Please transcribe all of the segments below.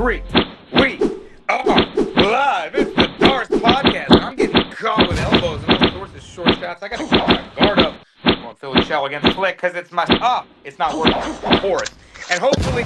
3. We are live. It's the Darts Podcast. I'm getting caught with elbows and all sorts of short shots. I got to keep my guard up. I'm going Philly shell against Slick because it's it's not working. It's porous. And hopefully,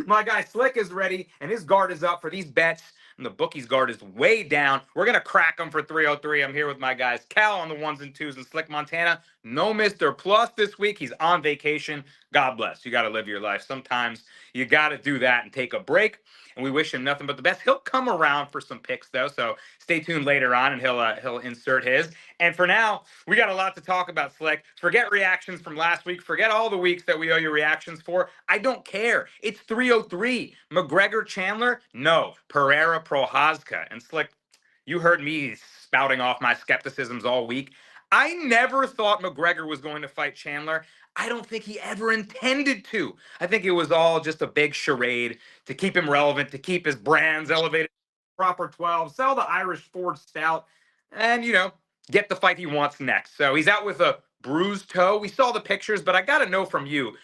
my guy Slick is ready and his guard is up for these bets. And the bookie's guard is way down. We're going to crack them for 303. I'm here with my guys Cal on the ones and twos and Slick Montana. No Mr. Plus this week. He's on vacation. God bless. You got to live your life. Sometimes you got to do that and take a break. And we wish him nothing but the best. He'll come around for some picks, though. So stay tuned later on and he'll insert his. And for now, we got a lot to talk about, Slick. Forget reactions from last week. Forget all the weeks that we owe you reactions for. I don't care. It's 303. McGregor Chandler? No. Pereira ProChazka. And Slick, you heard me spouting off my skepticisms all week. I never thought McGregor was going to fight Chandler. I don't think he ever intended to. I think it was all just a big charade to keep him relevant, to keep his brands elevated, proper 12, sell the Irish Ford Stout, and, get the fight he wants next. So he's out with a bruised toe. We saw the pictures, but I got to know from you,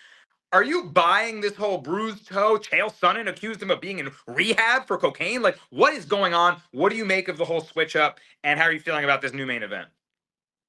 are you buying this whole bruised toe? Chael Sonnen accused him of being in rehab for cocaine. Like, what is going on? What do you make of the whole switch up? And how are you feeling about this new main event?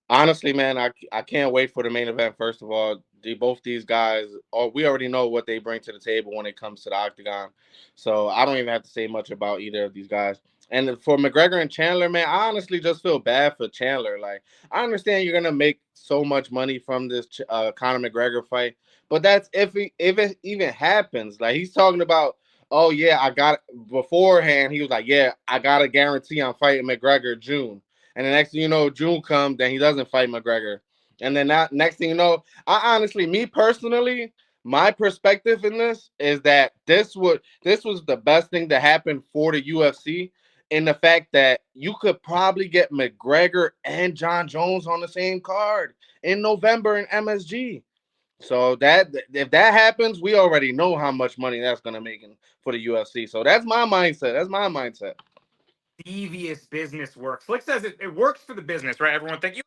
Honestly, man, I can't wait for the main event. First of all, both these guys, we already know what they bring to the table when it comes to the octagon. So I don't even have to say much about either of these guys. And for McGregor and Chandler, man, I honestly just feel bad for Chandler. Like, I understand you're gonna make so much money from this Conor McGregor fight, but that's if it even happens. Like, he's talking about, oh yeah, I got beforehand. He was like, yeah, I got a guarantee I'm fighting McGregor June. And the next thing you know, June comes, then he doesn't fight McGregor. And then that next thing you know, I honestly, me personally, my perspective in this is that this was the best thing to happen for the UFC, in the fact that you could probably get McGregor and John Jones on the same card in November in MSG. So that if that happens, we already know how much money that's gonna make for the UFC. So that's my mindset. That's my mindset. Devious business works. Slick says it works for the business, right? Everyone thinks,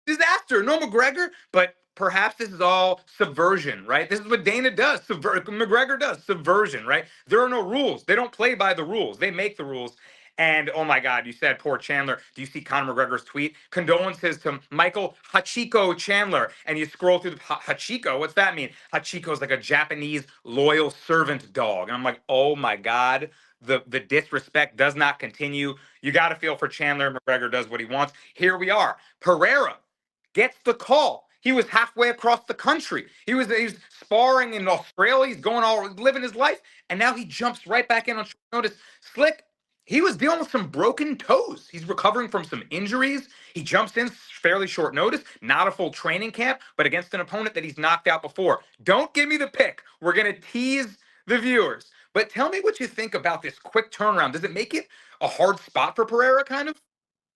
disaster, no McGregor, but perhaps this is all subversion, right? This is what Dana does. McGregor does subversion, right? There are no rules. They don't play by the rules. They make the rules. And oh my God, you said poor Chandler. Do you see Conor McGregor's tweet? Condolences to Michael Hachiko Chandler. And you scroll through the Hachiko. What's that mean? Hachiko is like a Japanese loyal servant dog. And I'm like, oh my God. The disrespect does not continue. You got to feel for Chandler. McGregor does what he wants. Here we are. Pereira gets the call. He was halfway across the country. He was sparring in Australia. He's living his life. And now he jumps right back in on short notice. Slick, he was dealing with some broken toes. He's recovering from some injuries. He jumps in fairly short notice, not a full training camp, but against an opponent that he's knocked out before. Don't give me the pick. We're going to tease the viewers. But tell me what you think about this quick turnaround. Does it make it a hard spot for Pereira, kind of?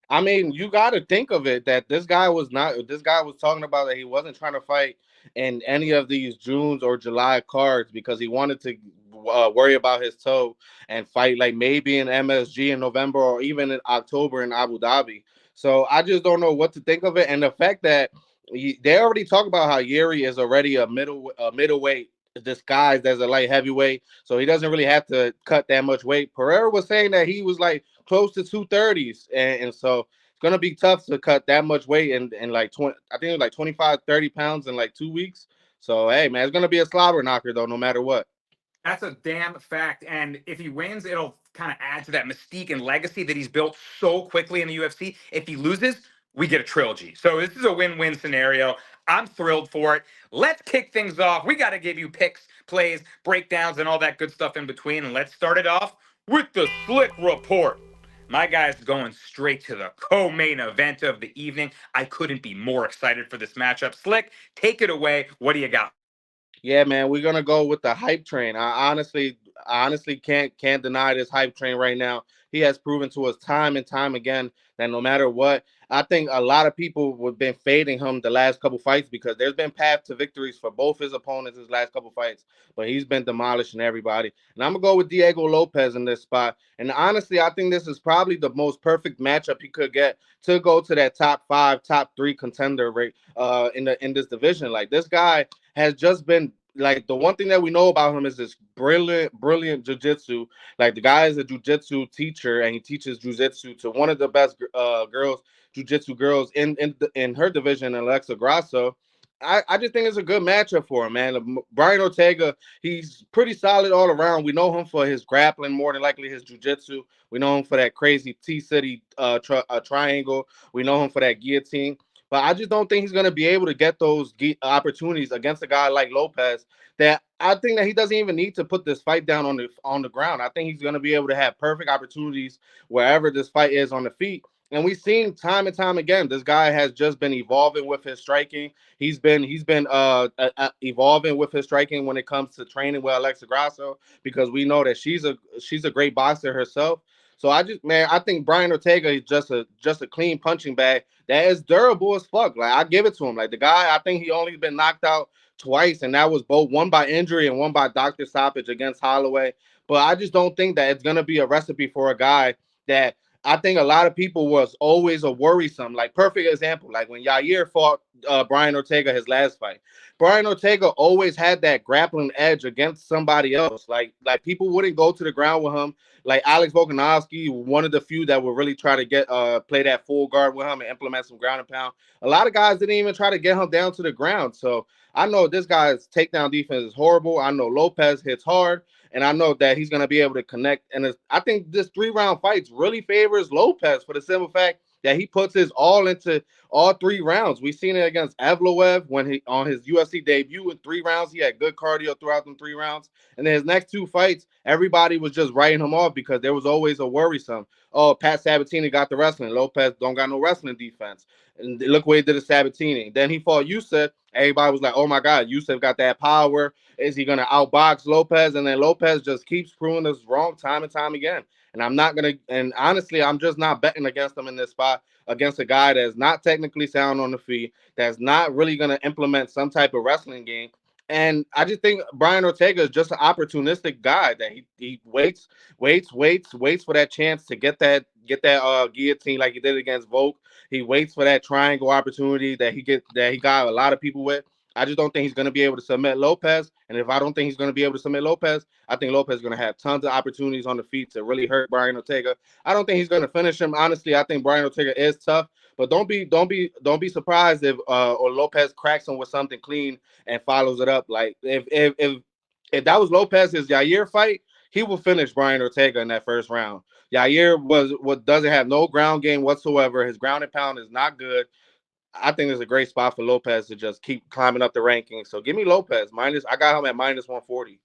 I mean, you got to think of it that this guy was talking about that he wasn't trying to fight in any of these Junes or July cards because he wanted to worry about his toe and fight like maybe in MSG in November or even in October in Abu Dhabi. So I just don't know what to think of it. And the fact that they already talk about how Yuri is already a middleweight disguised as a light heavyweight, so he doesn't really have to cut that much weight. Pereira was saying that he was like close to 230s, and so it's gonna be tough to cut that much weight in like 20. I think it was like 25, 30 pounds in like 2 weeks. So hey, man, it's gonna be a slobber knocker though, no matter what. That's a damn fact. And if he wins, it'll kind of add to that mystique and legacy that he's built so quickly in the UFC. If he loses, we get a trilogy. So this is a win-win scenario. I'm thrilled for it. Let's kick things off. We got to give you picks, plays, breakdowns, and all that good stuff in between. And let's start it off with the Slick Report. My guy's going straight to the co-main event of the evening. I couldn't be more excited for this matchup. Slick, take it away. What do you got? Yeah, man, we're gonna go with the hype train. I honestly can't deny this hype train right now. He has proven to us time and time again that no matter what, I think a lot of people have been fading him the last couple fights because there's been path to victories for both his opponents his last couple fights, but he's been demolishing everybody. And I'm gonna go with Diego Lopez in this spot. And honestly, I think this is probably the most perfect matchup he could get to go to that top 5, top 3 contender rate in this division. Like, this guy has just been like the one thing that we know about him is this brilliant jujitsu. Like the guy is a jujitsu teacher, and he teaches jujitsu to one of the best girls, jujitsu girls in her division, Alexa Grasso. I just think it's a good matchup for him, man. Brian Ortega, he's pretty solid all around. We know him for his grappling, more than likely his jujitsu. We know him for that crazy T City triangle. We know him for that guillotine. But I just don't think he's going to be able to get those opportunities against a guy like Lopez. That I think that he doesn't even need to put this fight down on the ground. I think he's going to be able to have perfect opportunities wherever this fight is on the feet. And we've seen time and time again, this guy has just been evolving with his striking. He's been evolving with his striking when it comes to training with Alexa Grasso, because we know that she's a great boxer herself. So I think Brian Ortega is just a clean punching bag that is durable as fuck. Like I give it to him. Like the guy, I think he only been knocked out twice, and that was both one by injury and one by doctor stoppage against Holloway. But I just don't think that it's gonna be a recipe for a guy that I think a lot of people was always a worrisome. Like perfect example, like when Yair fought Brian Ortega his last fight. Brian Ortega always had that grappling edge against somebody else. Like people wouldn't go to the ground with him. Like Alex Volkanovski, one of the few that would really try to get play that full guard with him and implement some ground and pound. A lot of guys didn't even try to get him down to the ground. So I know this guy's takedown defense is horrible. I know Lopez hits hard, and I know that he's going to be able to connect. And I think this 3-round fight really favors Lopez for the simple fact that he puts his all into all 3 rounds. We've seen it against Evloev when he on his UFC debut in 3 rounds. He had good cardio throughout them 3 rounds. And then his next 2 fights, everybody was just writing him off because there was always a worrisome. Oh, Pat Sabatini got the wrestling. Lopez don't got no wrestling defense. And look what he did to Sabatini. Then he fought Youssef. Everybody was like, oh my God, Youssef got that power. Is he going to outbox Lopez? And then Lopez just keeps proving us wrong time and time again. And I'm not going to, and honestly, I'm just not betting against him in this spot against a guy that's not technically sound on the feet, that's not really going to implement some type of wrestling game. And I just think Brian Ortega is just an opportunistic guy that he waits for that chance to get that guillotine like he did against Volk. He waits for that triangle opportunity that he got a lot of people with. I just don't think he's going to be able to submit Lopez. And if I don't think he's going to be able to submit Lopez, I think Lopez is going to have tons of opportunities on the feet to really hurt Brian Ortega. I don't think he's going to finish him. Honestly, I think Brian Ortega is tough, but don't be surprised if or Lopez cracks him with something clean and follows it up. Like if that was Lopez's Yair fight, he will finish Brian Ortega in that first round. Yair what doesn't have no ground game whatsoever. His ground and pound is not good. I think it's a great spot for Lopez to just keep climbing up the rankings. So give me Lopez minus. I got him at minus 140.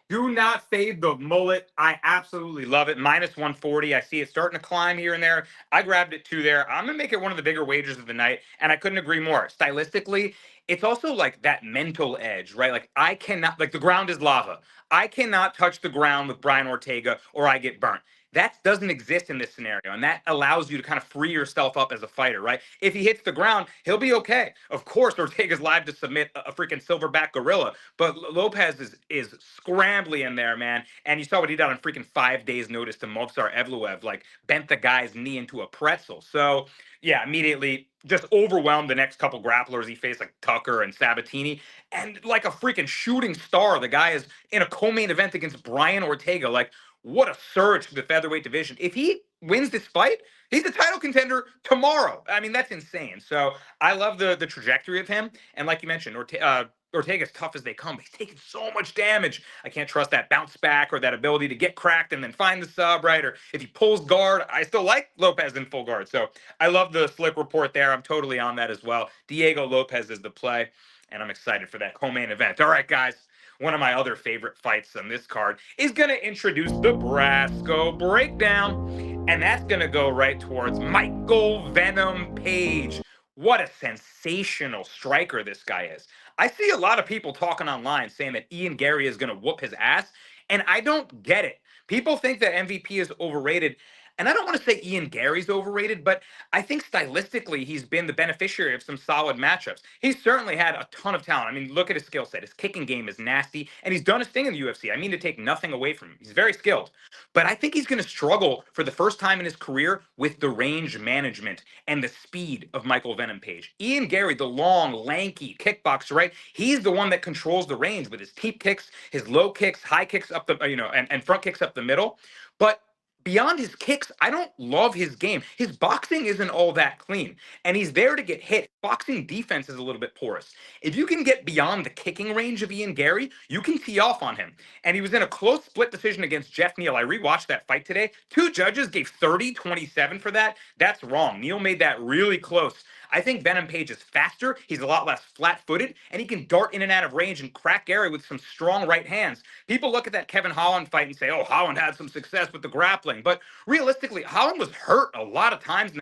Do not fade the mullet. I absolutely love it. Minus 140. I see it starting to climb here and there. I grabbed it too there. I'm going to make it one of the bigger wagers of the night. And I couldn't agree more. Stylistically, it's also like that mental edge, right? Like I cannot, like the ground is lava. I cannot touch the ground with Brian Ortega or I get burnt. That doesn't exist in this scenario. And that allows you to kind of free yourself up as a fighter, right? If he hits the ground, he'll be okay. Of course, Ortega's live to submit a freaking silverback gorilla, but Lopez is scrambly in there, man. And you saw what he did on freaking 5 days' notice to Movsar Evloev, like bent the guy's knee into a pretzel. So, yeah, immediately just overwhelmed the next couple grapplers he faced, like Tucker and Sabatini. And like a freaking shooting star, the guy is in a co-main event against Brian Ortega. Like, what a surge for the featherweight division. If he wins this fight, he's a title contender tomorrow. I mean, that's insane. So I love the trajectory of him. And like you mentioned, Ortega's tough as they come, but he's taking so much damage. I can't trust that bounce back or that ability to get cracked and then find the sub, right? Or if he pulls guard, I still like Lopez in full guard. So I love the Slick report there. I'm totally on that as well. Diego Lopez is the play, and I'm excited for that co-main event. All right, guys. One of my other favorite fights on this card is going to introduce the Brasco breakdown, and that's going to go right towards Michael Venom Page. What a sensational striker this guy is. I see a lot of people talking online saying that Ian Gary is going to whoop his ass, and I don't get it. People think that MVP is overrated. And I don't want to say Ian Gary's overrated, but I think stylistically he's been the beneficiary of some solid matchups. He's certainly had a ton of talent. I mean, look at his skill set. His kicking game is nasty, and he's done his thing in the UFC. I mean to take nothing away from him. He's very skilled. But I think he's going to struggle for the first time in his career with the range management and the speed of Michael Venom Page. Ian Gary, the long, lanky kickboxer, right? He's the one that controls the range with his teep kicks, his low kicks, high kicks up the, and front kicks up the middle. But beyond his kicks, I don't love his game. His boxing isn't all that clean, and he's there to get hit. Boxing defense is a little bit porous. If you can get beyond the kicking range of Ian Gary, you can tee off on him. And he was in a close split decision against Jeff Neal. I rewatched that fight today. Two judges gave 30-27 for that. That's wrong. Neal made that really close. I think Venom Page is faster. He's a lot less flat-footed, and he can dart in and out of range and crack Gary with some strong right hands. People look at that Kevin Holland fight and say, oh, Holland had some success with the grappling. But realistically, Holland was hurt a lot of times.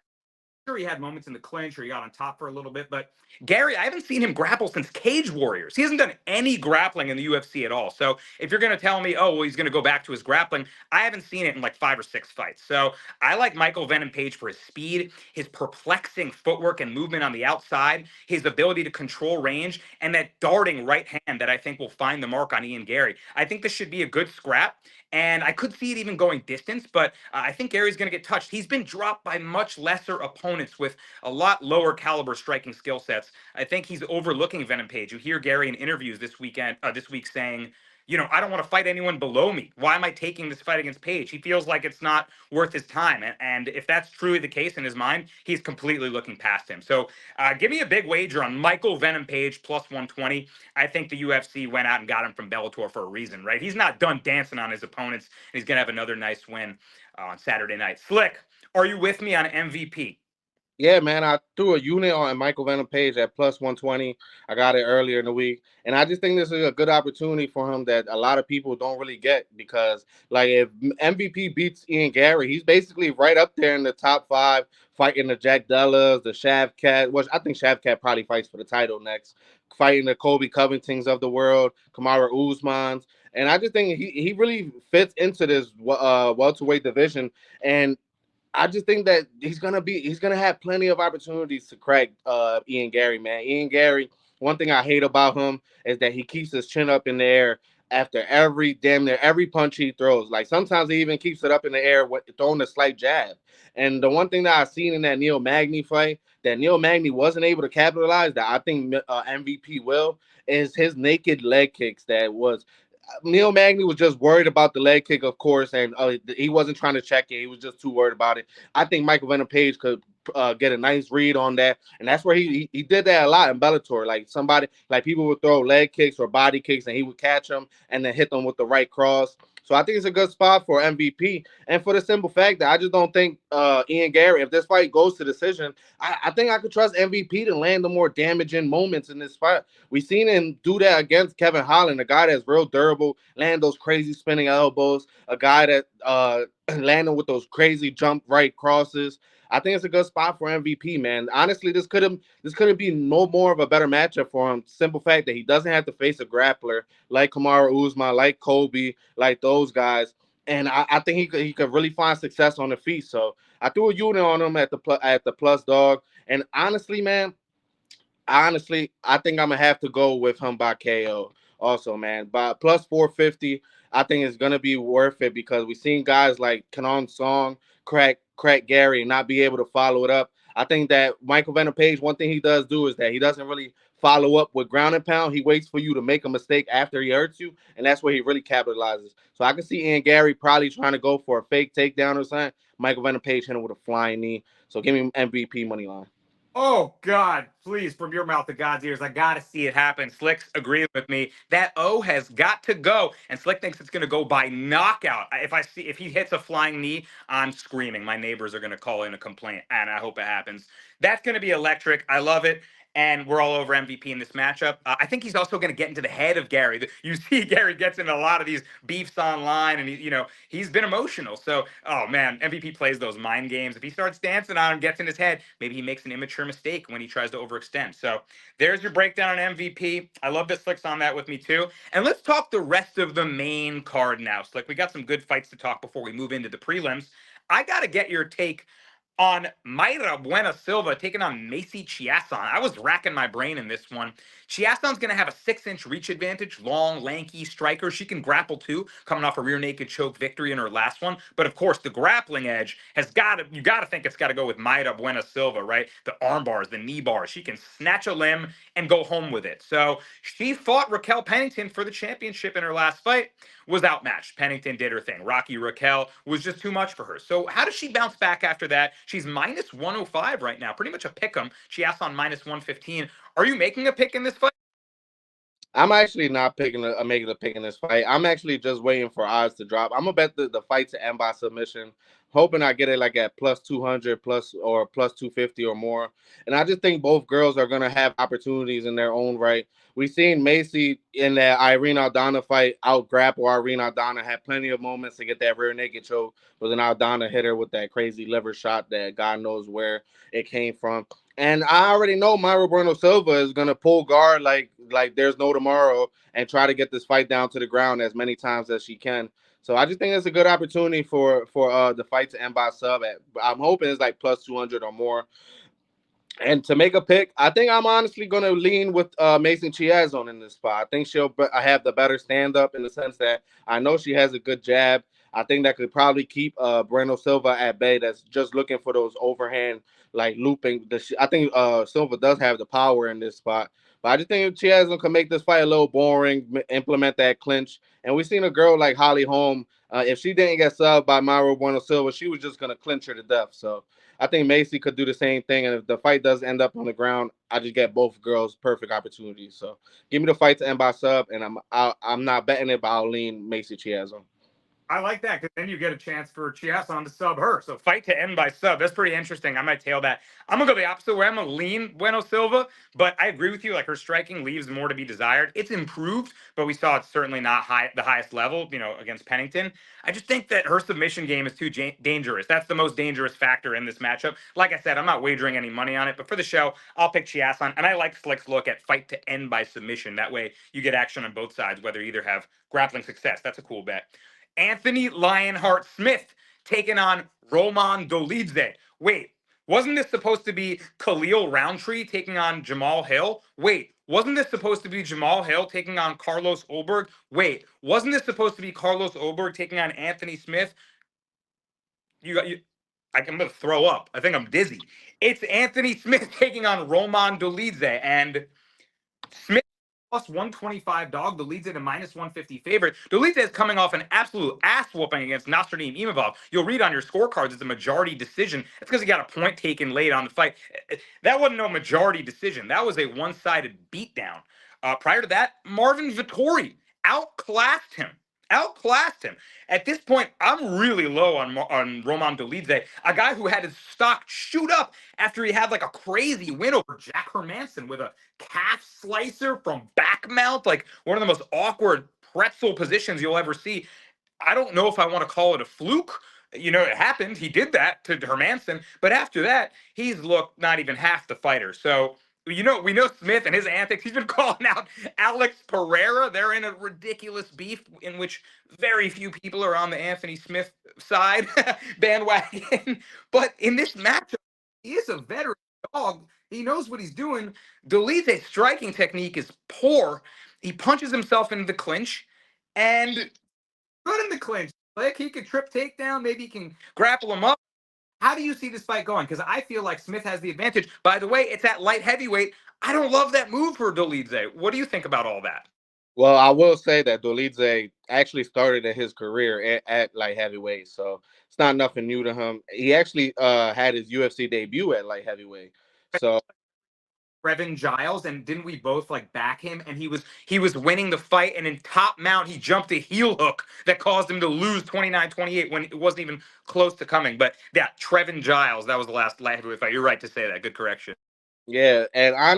Sure, he had moments in the clinch or he got on top for a little bit, but Gary, I haven't seen him grapple since Cage Warriors. He hasn't done any grappling in the UFC at all. So if you're going to tell me, oh, well, he's going to go back to his grappling, I haven't seen it in like 5 or 6 fights. So I like Michael Venom Page for his speed, his perplexing footwork and movement on the outside, his ability to control range, and that darting right hand that I think will find the mark on Ian Gary. I think this should be a good scrap. And I could see it even going distance, but I think Gary's going to get touched. He's been dropped by much lesser opponents with a lot lower caliber striking skill sets. I think he's overlooking Venom Page. You hear Gary in interviews this week saying, I don't want to fight anyone below me. Why am I taking this fight against Page? He feels like it's not worth his time. And if that's truly the case in his mind, he's completely looking past him. So give me a big wager on Michael Venom Page plus 120. I think the UFC went out and got him from Bellator for a reason, right? He's not done dancing on his opponents, and he's going to have another nice win on Saturday night. Slick, are you with me on MVP? Yeah, man, I threw a unit on Michael Venom Page at plus 120. I got it earlier in the week. And I just think this is a good opportunity for him that a lot of people don't really get because, like, if MVP beats Ian Gary, he's basically right up there in the top 5, fighting the Jack Dellas, the Shavkat, which I think Shavkat probably fights for the title next, fighting the Kobe Covingtons of the world, Kamaru Usmans. And I just think he really fits into this welterweight division. And I just think that he's gonna have plenty of opportunities to crack Ian Gary, man. Ian Gary, one thing I hate about him is that he keeps his chin up in the air after damn near every punch he throws. Like sometimes he even keeps it up in the air with throwing a slight jab. And the one thing that I've seen in that Neil Magny fight that Neil Magny wasn't able to capitalize that I think MVP will is his naked leg kicks. That was Neil Magny was just worried about the leg kick, of course, and he wasn't trying to check it. He was just too worried about it. I think Michael Venom Page could get a nice read on that, and that's where he did that a lot in Bellator. Like people would throw leg kicks or body kicks, and he would catch them and then hit them with the right cross. So I think it's a good spot for MVP, and for the simple fact that I just don't think Ian Gary, if this fight goes to decision, I think I could trust MVP to land the more damaging moments in this fight. We've seen him do that against Kevin Holland, a guy that's real durable, land those crazy spinning elbows, a guy that landing with those crazy jump right crosses. I think it's a good spot for MVP, man. Honestly, this couldn't be no more of a better matchup for him. Simple fact that he doesn't have to face a grappler like Kamaru Usman, like Kobe, like those guys. And I think he could really find success on the feet. So I threw a unit on him at the plus dog. And honestly, man, I think I'm gonna have to go with him by KO. Also, man, by plus 450, I think it's gonna be worth it because we've seen guys like Kanon Song crack Gary and not be able to follow it up. I think that Michael Venom Page, one thing he does do is that he doesn't really follow up with ground and pound. He waits for you to make a mistake after he hurts you, and that's where he really capitalizes. So I can see Ian Gary probably trying to go for a fake takedown or something. Michael Venom Page hitting with a flying knee. So give me MVP money line. Oh, God, please, from your mouth to God's ears, I got to see it happen. Slick's agreeing with me. That O has got to go. And Slick thinks it's going to go by knockout. If he hits a flying knee, I'm screaming. My neighbors are going to call in a complaint, and I hope it happens. That's going to be electric. I love it. and we're all over MVP in this matchup. I think he's also going to get into the head of Gary. You see, Gary gets into a lot of these beefs online, and he's been emotional. So, oh man, MVP plays those mind games. If he starts dancing on him, gets in his head, maybe he makes an immature mistake when he tries to overextend. So, there's your breakdown on MVP. I love that Slick's on that with me too. And let's talk the rest of the main card now. Slick, we got some good fights to talk before we move into the prelims. I got to get your take on Mayra Buena Silva taking on Macy Chiasson. I was racking my brain in this one. Chiasson's going to have a 6-inch reach advantage, long, lanky striker. She can grapple too, coming off a rear naked choke victory in her last one. But of course, the grappling edge you got to think it's got to go with Mayra Buena Silva, right? The arm bars, the knee bars. She can snatch a limb and go home with it. So she fought Raquel Pennington for the championship in her last fight, was outmatched. Pennington did her thing. Rocky Raquel was just too much for her. So how does she bounce back after that? She's minus 105 right now, pretty much a pick 'em. She asked on minus 115. Are you making a pick in this fight? I'm actually not making a pick in this fight. I'm actually just waiting for odds to drop. I'm gonna bet the fight to end by submission, hoping I get it like at plus 200 plus or plus 250 or more. And I just think both girls are gonna have opportunities in their own right. We've seen Macy in that Irene Aldana fight out grapple Irene Aldana, had plenty of moments to get that rear naked choke, but then Aldana hit her with that crazy liver shot that God knows where it came from. And I already know Mayra Bueno Silva is gonna pull guard like there's no tomorrow and try to get this fight down to the ground as many times as she can. So I just think it's a good opportunity for the fight to end by sub. I'm hoping it's like plus 200 or more. And to make a pick, I think I'm honestly going to lean with Mason Chiasson in this spot. I think she'll have the better stand up in the sense that I know she has a good jab. I think that could probably keep Breno Silva at bay. That's just looking for those overhand like looping. I think Silva does have the power in this spot, but I just think Chiasson can make this fight a little boring, implement that clinch. And we've seen a girl like Holly Holm. If she didn't get subbed by Mayra Bueno Silva, she was just going to clinch her to death. So I think Macy could do the same thing, and if the fight does end up on the ground, I just get both girls perfect opportunities. So give me the fight to end by sub, and I'm not betting it, but I'll lean Macy Chiasson. I like that because then you get a chance for Chiasson to sub her. So fight to end by sub. That's pretty interesting. I might tail that. I'm gonna go the opposite way. I'm gonna lean Bueno Silva, but I agree with you. Like her striking leaves more to be desired. It's improved, but we saw it's certainly not the highest level. Against Pennington. I just think that her submission game is too dangerous. That's the most dangerous factor in this matchup. Like I said, I'm not wagering any money on it, but for the show, I'll pick Chiasson, and I like Slick's look at fight to end by submission. That way, you get action on both sides, whether you either have grappling success. That's a cool bet. Anthony Lionheart Smith taking on Roman Dolidze. Wait, wasn't this supposed to be Khalil Roundtree taking on Jamal Hill? Wait, wasn't this supposed to be Jamal Hill taking on Carlos Ulberg? Wait, wasn't this supposed to be Carlos Ulberg taking on Anthony Smith? I'm going to throw up. I think I'm dizzy. It's Anthony Smith taking on Roman Dolidze, and Smith plus 125 dog. Dolidze at a minus 150 favorite. Dolidze is coming off an absolute ass whooping against Nasruddin Imavov. You'll read on your scorecards it's a majority decision. That's because he got a point taken late on the fight. That wasn't no majority decision. That was a one-sided beatdown. Prior to that, Marvin Vettori outclassed him. Outclassed him. At this point, I'm really low on Roman Dolidze, a guy who had his stock shoot up after he had like a crazy win over Jack Hermanson with a calf slicer from back mount, like one of the most awkward pretzel positions you'll ever see. I don't know if I want to call it a fluke. It happened. He did that to Hermanson, but after that, he's looked not even half the fighter. So we know Smith and his antics. He's been calling out Alex Pereira. They're in a ridiculous beef in which very few people are on the Anthony Smith side bandwagon. But in this matchup, he is a veteran dog. He knows what he's doing. Dolidze's striking technique is poor. He punches himself into the clinch, and good in the clinch. Like he could trip takedown. Maybe he can grapple him up. How do you see this fight going? Because I feel like Smith has the advantage. By the way, it's at light heavyweight. I don't love that move for Dolidze. What do you think about all that? Well, I will say that Dolidze actually started in his career at light heavyweight, so it's not nothing new to him. He actually had his UFC debut at light heavyweight. So Trevin Giles, and didn't we both like back him? And he was winning the fight, and in top mount, he jumped a heel hook that caused him to lose 29-28 when it wasn't even close to coming. But yeah, Trevin Giles, that was the last light heavyweight fight. You're right to say that. Good correction. Yeah, and I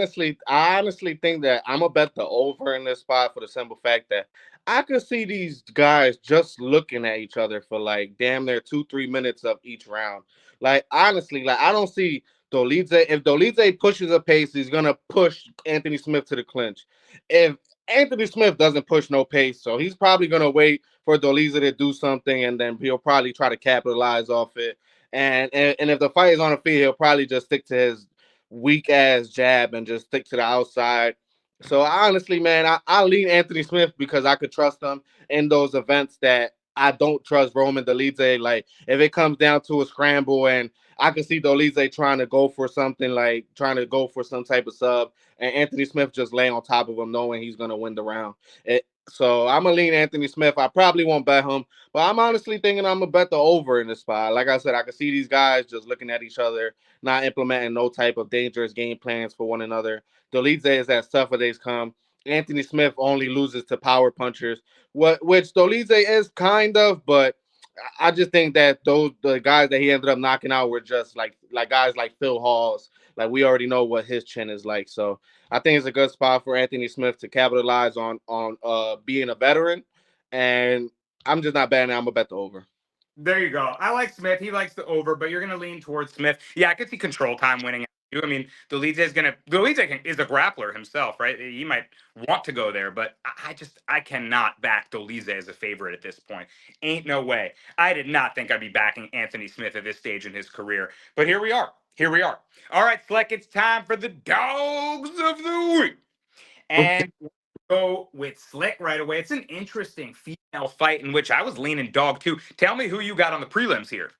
honestly think that I'm gonna bet the over in this spot for the simple fact that I could see these guys just looking at each other for like damn near 2-3 minutes of each round. Like honestly, like I don't see Dolidze. If Dolidze pushes a pace, he's gonna push Anthony Smith to the clinch. If Anthony Smith doesn't push no pace, so he's probably gonna wait for Dolidze to do something, and then he'll probably try to capitalize off it. And if the fight is on the field, he'll probably just stick to his weak ass jab and just stick to the outside. So honestly, man, I lean Anthony Smith because I could trust him in those events that I don't trust Roman Dolidze. Like if it comes down to a scramble and I can see Dolidze trying to go for something like trying to go for some type of sub, and Anthony Smith just laying on top of him, knowing he's gonna win the round. So I'm gonna lean Anthony Smith. I probably won't bet him, but I'm honestly thinking I'm gonna bet the over in this spot. Like I said, I can see these guys just looking at each other, not implementing no type of dangerous game plans for one another. Dolidze is as tough as they come. Anthony Smith only loses to power punchers, which Dolidze is kind of, but I just think that the guys that he ended up knocking out were just like guys like Phil Halls. Like we already know what his chin is like. So I think it's a good spot for Anthony Smith to capitalize on being a veteran. And I'm just not betting. I'm gonna bet the over. There you go. I like Smith. He likes the over, but you're going to lean towards Smith. Yeah, I could see control time winning. I mean, is a grappler himself, right? He might want to go there, but I cannot back Dolidze as a favorite at this point. Ain't no way. I did not think I'd be backing Anthony Smith at this stage in his career, but here we are. Here we are. All right, Fleck, it's time for the dogs of the week. And go with Slick right away. It's an interesting female fight in which I was leaning dog too. Tell me who you got on the prelims here.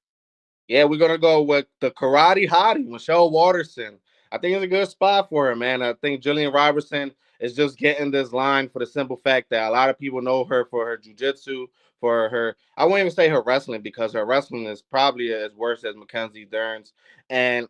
Yeah, we're gonna go with the karate hottie, Michelle Waterson. I think it's a good spot for her, man. I think Jillian Robertson is just getting this line for the simple fact that a lot of people know her for her jujitsu, for her. I won't even say her wrestling because her wrestling is probably as worse as Mackenzie Dern's. And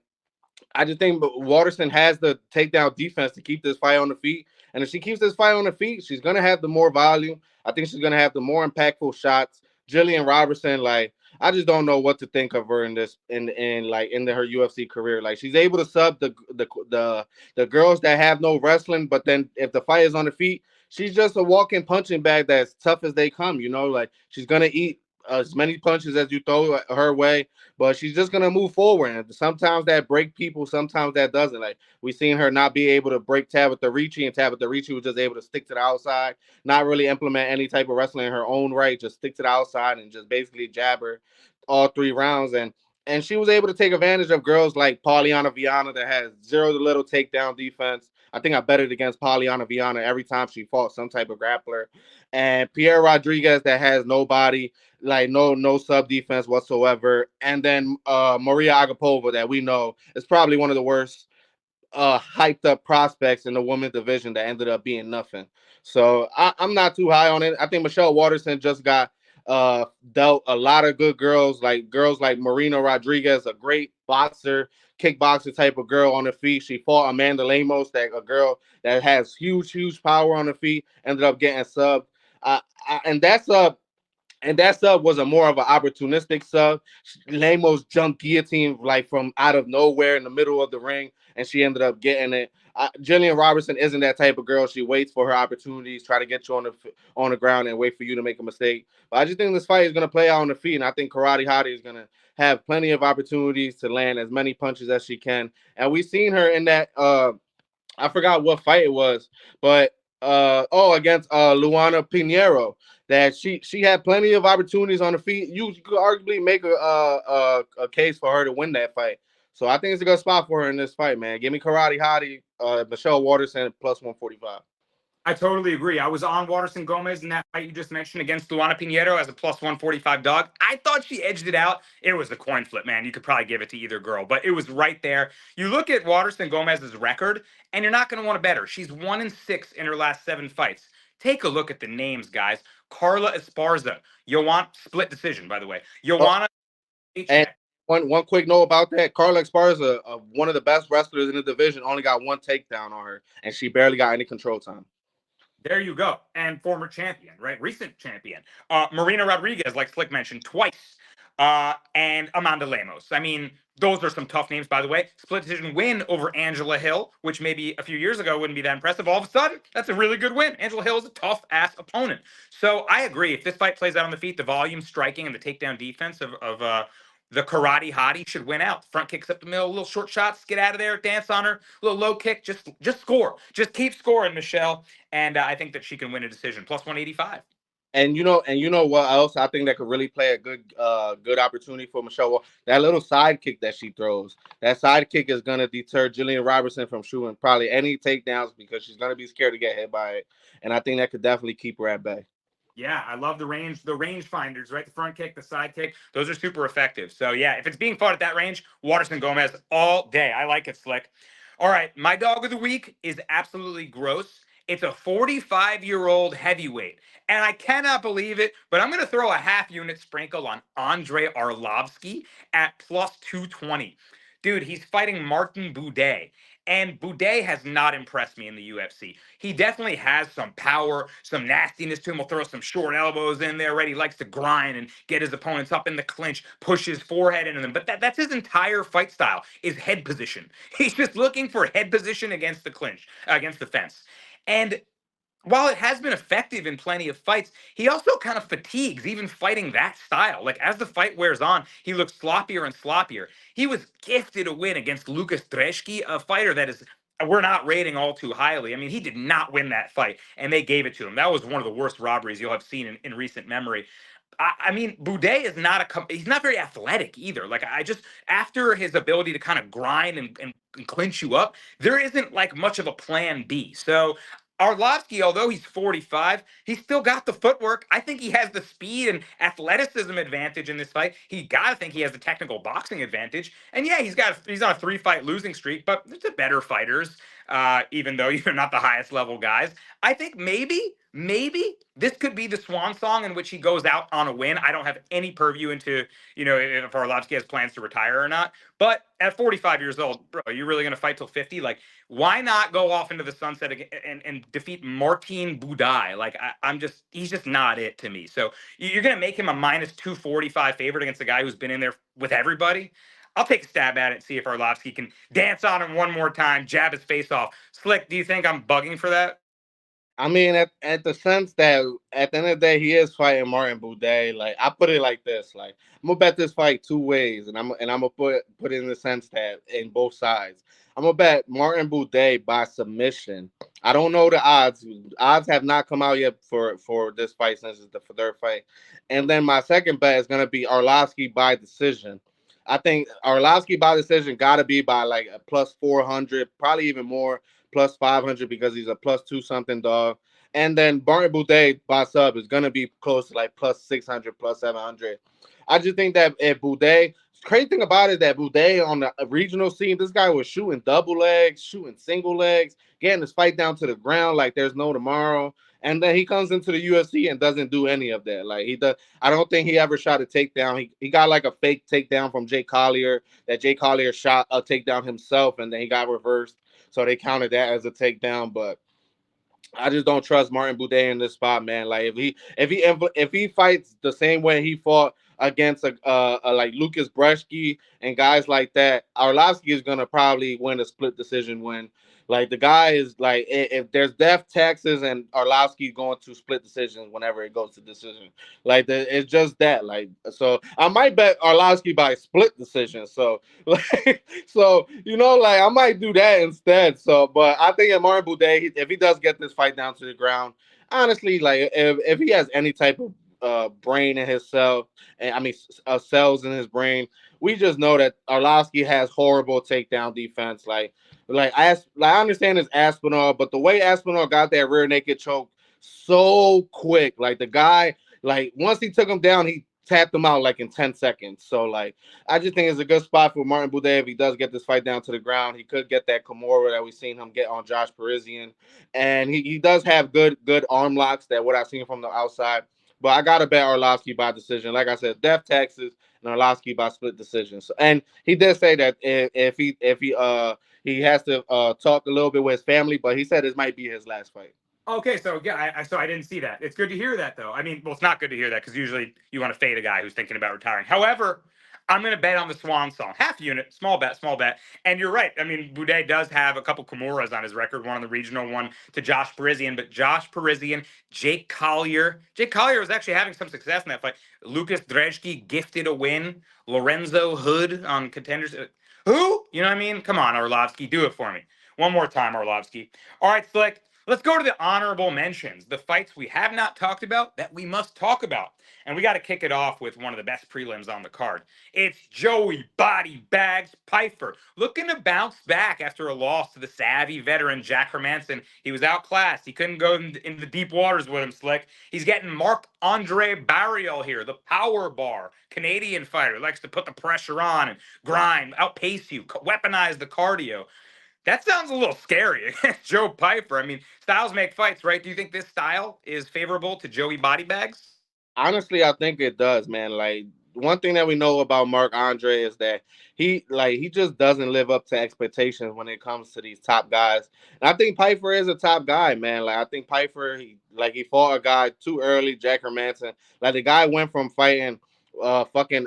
I just think Waterson has the takedown defense to keep this fight on the feet. And if she keeps this fight on the feet, she's gonna have the more volume. I think she's gonna have the more impactful shots. Jillian Robertson, like I just don't know what to think of her in this in like in her UFC career. Like she's able to sub the girls that have no wrestling, but then if the fight is on the feet, she's just a walking punching bag that's tough as they come. You know, like she's gonna eat as many punches as you throw her way, but she's just gonna move forward. And sometimes that break people, sometimes that doesn't. Like we seen her not be able to break Tabitha Ricci, and Tabitha Ricci was just able to stick to the outside, not really implement any type of wrestling in her own right, just stick to the outside and just basically jab her all 3 rounds. And she was able to take advantage of girls like Pauliana Viana that has zero to little takedown defense. I think I bet it against Pauliana Viana every time she fought some type of grappler. And Pierre Rodriguez that has nobody, like no sub defense whatsoever. And then Maria Agapova that we know is probably one of the worst hyped up prospects in the women's division that ended up being nothing. So I'm not too high on it. I think Michelle Waterson just got dealt a lot of good girls like Marina Rodriguez, a great boxer, kickboxer type of girl on the feet. She fought Amanda Lemos, that a girl that has huge power on the feet, ended up getting subbed. And that sub was a more of an opportunistic sub. Lemos jumped guillotine like from out of nowhere in the middle of the ring, and she ended up getting it. Jillian Robertson isn't that type of girl. She waits for her opportunities, try to get you on the ground, and wait for you to make a mistake. But I just think this fight is going to play out on the feet, and I think Karate Hottie is going to have plenty of opportunities to land as many punches as she can. And we've seen her in that. I forgot what fight it was, but against Luana Pinheiro, that she had plenty of opportunities on the feet. You could arguably make a case for her to win that fight. So I think it's a good spot for her in this fight, man. Give me Karate Hottie, Michelle Waterson plus 145. I totally agree. I was on Waterson Gomez in that fight you just mentioned against Luana Pinheiro as a plus 145 dog. I thought she edged it out. It was the coin flip, man. You could probably give it to either girl, but it was right there. You look at Waterson Gomez's record, and you're not going to want to bet her. She's 1-6 in her last 7 fights. Take a look at the names, guys. Carla Esparza. Joanna, split decision, by the way. Oh, Joanna. and one quick note about that: Carla Esparza, one of the best wrestlers in the division, only got one takedown on her, and she barely got any control time. There you go. And former champion, right? Recent champion. Marina Rodriguez, like Slick mentioned, twice. And Amanda Lemos. I mean, Those are some tough names, by the way. Split decision win over Angela Hill, which maybe a few years ago wouldn't be that impressive. All of a sudden, that's a really good win. Angela Hill is a tough ass opponent. So I agree. If this fight plays out on the feet, the volume, striking, and the takedown defense of the karate hottie should win out. Front kicks up the middle, little short shots, get out of there, dance on her, little low kick, just score, just keep scoring, Michelle. And I think that she can win a decision. Plus 185. And you know what else I think that could really play a good opportunity for Michelle Wall? That little side kick that she throws. That side kick is gonna deter Jillian Robertson from shooting probably any takedowns because she's gonna be scared to get hit by it. And I think that could definitely keep her at bay. Yeah, I love the range finders, right? The front kick, the side kick, those are super effective. So yeah, if it's being fought at that range, Waterson Gomez all day. I like it, Slick. All right, my dog of the week is absolutely gross. It's a 45-year-old heavyweight. And I cannot believe it, but I'm going to throw a half unit sprinkle on Andre Arlovsky at plus 220. Dude, he's fighting Martin Boudet. And Boudet has not impressed me in the UFC. He definitely has some power, some nastiness to him. He'll throw some short elbows in there, right? He likes to grind and get his opponents up in the clinch, push his forehead into them. But that's his entire fight style, is head position. He's just looking for head position against the clinch, against the fence. And while it has been effective in plenty of fights, he also kind of fatigues even fighting that style. Like as the fight wears on, he looks sloppier and sloppier. He was gifted a win against Lucas Dreschke, a fighter that is we're not rating all too highly. I mean, he did not win that fight, and they gave it to him. That was one of the worst robberies you'll have seen in recent memory. I mean, Boudet is he's not very athletic either. Like I just after his ability to kind of grind and clinch you up, there isn't like much of a plan B. So Arlovsky, although he's 45, he's still got the footwork. I think he has the speed and athleticism advantage in this fight. He got to think he has the technical boxing advantage. And yeah, he's on a 3-fight losing streak, but there's a better fighters, even though you're not the highest level guys. I think maybe this could be the swan song in which he goes out on a win. I don't have any purview into, if Arlovsky has plans to retire or not. But at 45 years old, bro, are you really going to fight till 50? Like, why not go off into the sunset and defeat Martin Budai? Like, he's just not it to me. So you're going to make him a minus 245 favorite against a guy who's been in there with everybody. I'll take a stab at it and see if Arlovsky can dance on him one more time, jab his face off. Slick, do you think I'm bugging for that? I mean, at the sense that at the end of the day, he is fighting Martin Boudet. Like I put it like this: like I'm gonna bet this fight two ways, and I'm gonna put it in the sense that in both sides, I'm gonna bet Martin Boudet by submission. I don't know the odds. Odds have not come out yet for this fight since it's the third fight, and then my second bet is gonna be Arlovsky by decision. I think Arlovsky by decision got to be by like a plus 400, probably even more, plus 500 because he's a plus two something dog. And then Martin Boudet by sub is gonna be close to like plus 600, plus 700. I just think that if Boudet, crazy thing about it is that Boudet on the regional scene, this guy was shooting double legs, shooting single legs, getting his fight down to the ground like there's no tomorrow. And then he comes into the UFC and doesn't do any of that. Like he does, I don't think he ever shot a takedown. He got like a fake takedown from Jay Collier that Jay Collier shot a takedown himself, and then he got reversed. So they counted that as a takedown, but I just don't trust Martin Boudet in this spot, man. Like if he fights the same way he fought against a like Lucas Brzeski and guys like that, Arlovsky is gonna probably win a split decision win. Like the guy is like if there's death taxes and Arlovsky going to split decisions whenever it goes to decision. Like it's just that. Like so I might bet Arlovsky by split decision. So like like I might do that instead. So but I think if Martin Boudet, if he does get this fight down to the ground, honestly, like if he has any type of brain in his cell, and I mean cells in his brain, we just know that Arlovsky has horrible takedown defense. I understand it's Aspinall, but the way Aspinall got that rear naked choke so quick, like the guy, like once he took him down, he tapped him out like in 10 seconds. So like I just think it's a good spot for Martin Boudet if he does get this fight down to the ground. He could get that Kimura that we've seen him get on Josh Parisian. And he does have good arm locks that what I've seen from the outside. But I gotta bet Arlovsky by decision. Like I said, death taxes and Arlovsky by split decision. So and he did say that if he has to talk a little bit with his family, but he said this might be his last fight. Okay, so yeah, I didn't see that. It's good to hear that, though. I mean, well, it's not good to hear that because usually you want to fade a guy who's thinking about retiring. However, I'm going to bet on the Swan Song. Half unit, small bet, small bet. And you're right. I mean, Boudet does have a couple Kimuras on his record, one on the regional, one to Josh Parisian. But Josh Parisian, Jake Collier. Jake Collier was actually having some success in that fight. Lucas Drezhki gifted a win. Lorenzo Hood on contenders. Who? You know what I mean? Come on, Arlovsky. Do it for me. One more time, Arlovsky. All right, Slick. Let's go to the honorable mentions, the fights we have not talked about that we must talk about. And we got to kick it off with one of the best prelims on the card. It's Joey Body Bags Pyfer looking to bounce back after a loss to the savvy veteran Jack Hermanson. He was outclassed. He couldn't go in the deep waters with him, Slick. He's getting Marc-Andre Barriel here, the power bar Canadian fighter. Likes to put the pressure on and grind, outpace you, weaponize the cardio. That sounds a little scary against Joe Pyfer. I mean, styles make fights, right? Do you think this style is favorable to Joey Body Bags? Honestly, I think it does, man. Like one thing that we know about Mark Andre is that he just doesn't live up to expectations when it comes to these top guys. And I think Piper is a top guy, man. Like I think Piper, he fought a guy too early, Jack Hermanson. Like the guy went from fighting fucking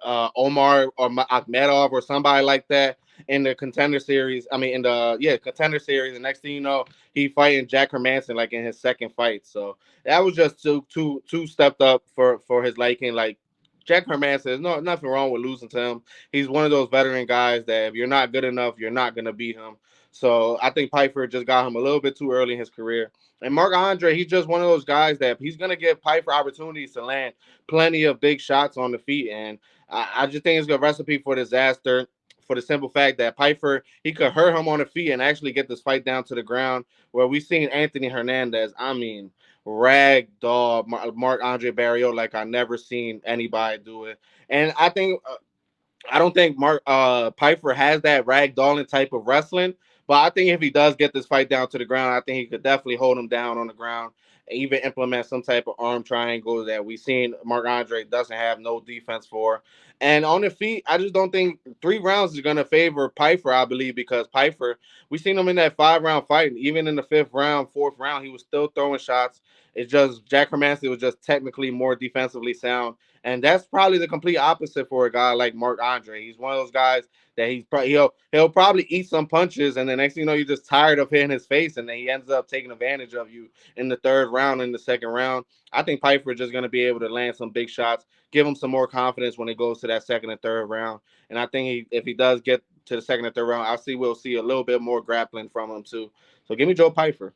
Omar or Akhmedov or somebody like that in the contender series. I mean, in the contender series. And next thing you know, he fighting Jack Hermanson like in his second fight. So that was just too stepped up for his liking. Like Jack Hermanson, there's nothing wrong with losing to him. He's one of those veteran guys that if you're not good enough, you're not gonna beat him. So I think Piper just got him a little bit too early in his career. And Mark Andre, he's just one of those guys that he's gonna give Piper opportunities to land plenty of big shots on the feet. And I just think it's a recipe for disaster. For the simple fact that Piper, he could hurt him on the feet and actually get this fight down to the ground. Where we've seen Anthony Hernandez, I mean, ragdoll Marc-Andre Barrios like I never seen anybody do it. And I don't think Mark Piper has that ragdolling type of wrestling, but I think if he does get this fight down to the ground, I think he could definitely hold him down on the ground, even implement some type of arm triangle that we've seen Mark Andre doesn't have no defense for. And on the feet, I just don't think 3 rounds is going to favor Piper, I believe, because Piper, we seen him in that 5 round fight, even in the 5th round, 4th round, he was still throwing shots. It's just Jack Hermanson was just technically more defensively sound. And that's probably the complete opposite for a guy like Mark Andre. He's one of those guys that he'll probably eat some punches, and the next thing you know, you're just tired of hitting his face, and then he ends up taking advantage of you in the 3rd round, in the 2nd round. I think Piper is just going to be able to land some big shots, give him some more confidence when it goes to that 2nd and 3rd round. And I think if he does get to the 2nd and 3rd round, we'll see a little bit more grappling from him too. So give me Joe Piper.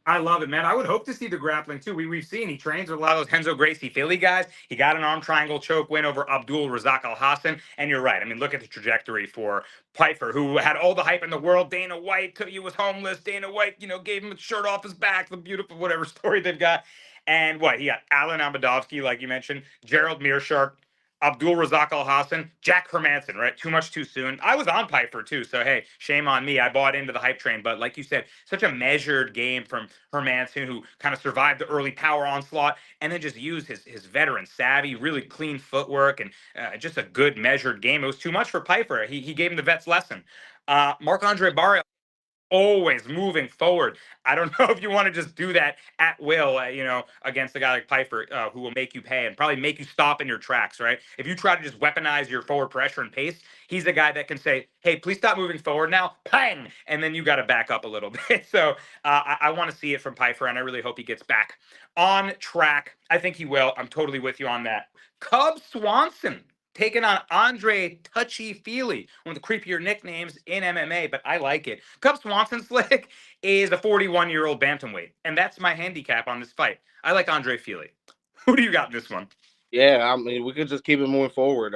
I love it, man. I would hope to see the grappling too. We've seen he trains with a lot of those Henzo Gracie Philly guys. He got an arm triangle choke win over Abdul Razak Al Hassan. And you're right. I mean, look at the trajectory for Piper, who had all the hype in the world. Dana White, he was homeless. Dana White, gave him a shirt off his back, the beautiful whatever story they've got. And what? He got Alan Abadovsky, like you mentioned, Gerald Mearshark, Abdul Razak Al Hassan, Jack Hermanson, right? Too much too soon. I was on Piper too, so hey, shame on me. I bought into the hype train, but like you said, such a measured game from Hermanson, who kind of survived the early power onslaught and then just used his veteran savvy, really clean footwork, and just a good measured game. It was too much for Piper. He gave him the vet's lesson. Marc Andre Barrios, always moving forward. I don't know if you want to just do that at will, against a guy like Piper, who will make you pay and probably make you stop in your tracks, right? If you try to just weaponize your forward pressure and pace, he's the guy that can say, hey, please stop moving forward now, pang, and then you got to back up a little bit. So I want to see it from Piper, and I really hope he gets back on track. I think he will. I'm totally with you on that. Cub Swanson taking on Andre Touchy Feely, one of the creepier nicknames in MMA, but I like it. Cub Swanson Slick is a 41-year-old bantamweight, and that's my handicap on this fight. I like Andre Feely. Who do you got in this one? Yeah, I mean, we could just keep it moving forward.